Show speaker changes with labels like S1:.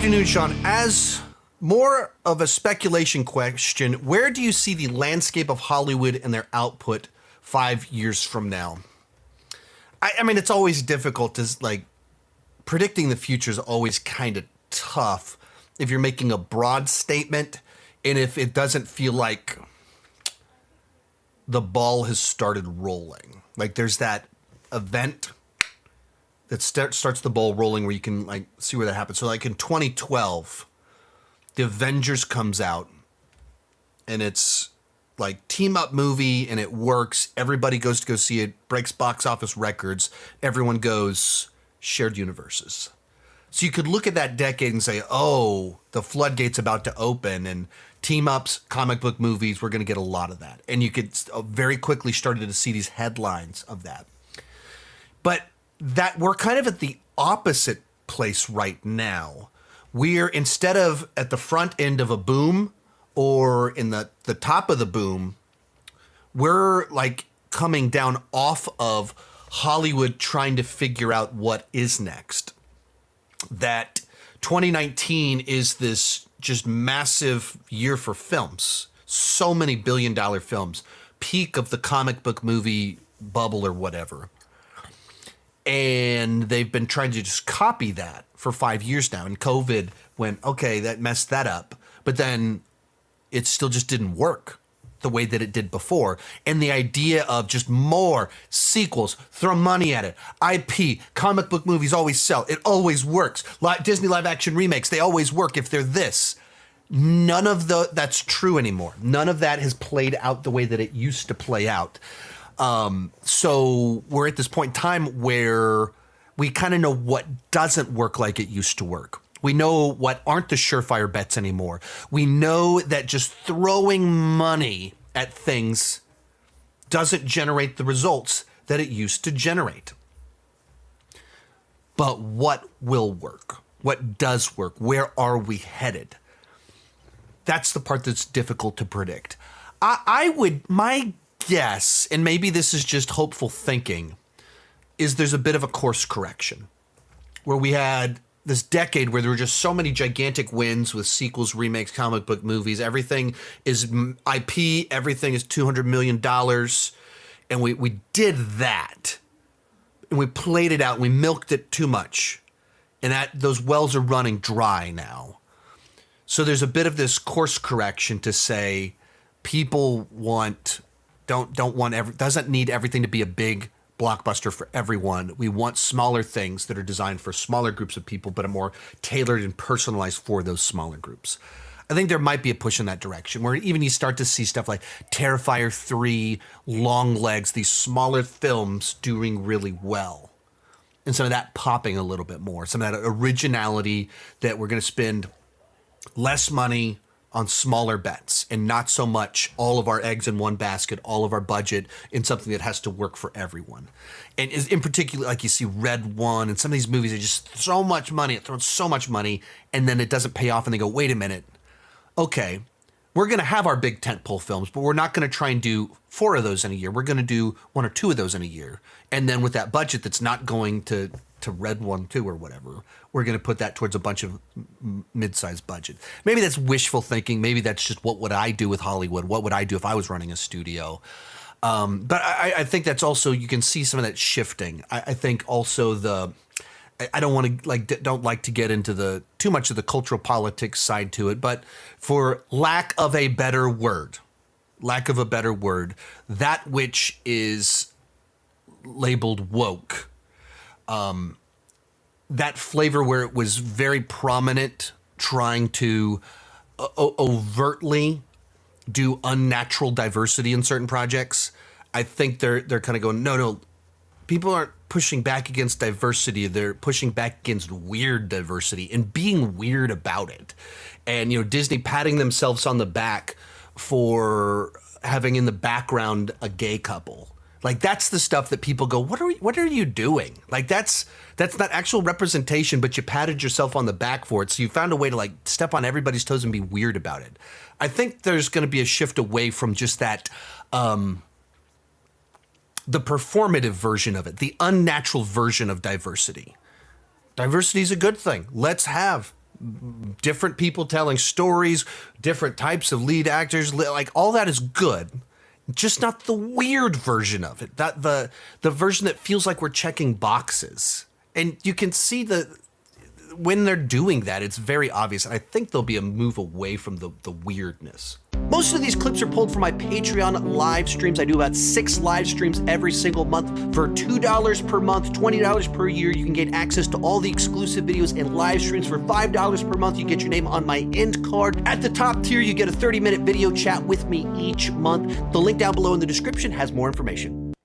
S1: Afternoon, Sean. As more of a speculation question, where do you see the landscape of Hollywood and their output 5 years from now? I mean, it's always difficult to, like, predicting the future is always kind of tough if you're making a broad statement and if it doesn't feel like the ball has started rolling. Like, there's that event that starts the ball rolling where you can, like, see where that happens. So, like, in 2012, The Avengers comes out, and it's, like, team-up movie, and it works. Everybody goes to go see it, breaks box office records. Everyone goes, shared universes. So you could look at that decade and say, oh, the floodgate's about to open, and team-ups, comic book movies, we're going to get a lot of that. And you could very quickly started to see these headlines of that. But that we're kind of at the opposite place right now. We're, instead of at the front end of a boom or in the top of the boom, we're like coming down off of Hollywood trying to figure out what is next. That 2019 is this just massive year for films. So many billion-dollar films. Peak of the comic book movie bubble or whatever. And they've been trying to just copy that for 5 years now. And COVID went, okay, that messed that up. But then it still just didn't work the way that it did before. And the idea of just more sequels, throw money at it. IP, comic book movies always sell. It always works. Disney live action remakes, they always work if they're this. None of that's true anymore. None of that has played out the way that it used to play out. So we're at this point in time where we kind of know what doesn't work like it used to work. We know what aren't the surefire bets anymore. We know that just throwing money at things doesn't generate the results that it used to generate. But what will work? What does work? Where are we headed? That's the part that's difficult to predict. My guess, and maybe this is just hopeful thinking, is there's a bit of a course correction where we had this decade where there were just so many gigantic wins with sequels, remakes, comic book movies. Everything is IP. Everything is $200 million. And we did that. And we played it out. And we milked it too much. And those wells are running dry now. So there's a bit of this course correction to say people doesn't need everything to be a big blockbuster for everyone. We want smaller things that are designed for smaller groups of people, but are more tailored and personalized for those smaller groups. I think there might be a push in that direction where even you start to see stuff like Terrifier 3, Long Legs, these smaller films doing really well. And some of that popping a little bit more. Some of that originality that we're going to spend less money on smaller bets and not so much all of our eggs in one basket, all of our budget in something that has to work for everyone. And in particular, like you see Red One and some of these movies are just so much money, it throws so much money, and then it doesn't pay off and they go, wait a minute, okay, we're going to have our big tentpole films, but we're not going to try and do 4 of those in a year. We're going to do 1 or 2 of those in a year. And then with that budget that's not going to Red One 2 or whatever, we're going to put that towards a bunch of mid-sized budget. Maybe that's wishful thinking. Maybe that's just what would I do with Hollywood? What would I do if I was running a studio? But I think that's also, you can see some of that shifting. I think also I don't want to don't like to get into too much of the cultural politics side to it, but for lack of a better word, that which is labeled woke, that flavor where it was very prominent, trying to overtly do unnatural diversity in certain projects. I think they're kind of going, no, people aren't pushing back against diversity. They're pushing back against weird diversity and being weird about it. And, Disney patting themselves on the back for having in the background a gay couple. Like, that's the stuff that people go, what are you doing? Like, that's not actual representation, but you patted yourself on the back for it. So you found a way to, like, step on everybody's toes and be weird about it. I think there's going to be a shift away from just that, the performative version of it, the unnatural version of diversity. Diversity is a good thing. Let's have different people telling stories, different types of lead actors, like all that is good. Just not the weird version of it. That the version that feels like we're checking boxes. And you can see when they're doing that, it's very obvious. And I think there'll be a move away from the weirdness. Most of these clips are pulled from my Patreon live streams. I do about 6 live streams every single month. For $2 per month, $20 per year, you can get access to all the exclusive videos and live streams. For $5 per month, you get your name on my end card. At the top tier, you get a 30-minute video chat with me each month. The link down below in the description has more information.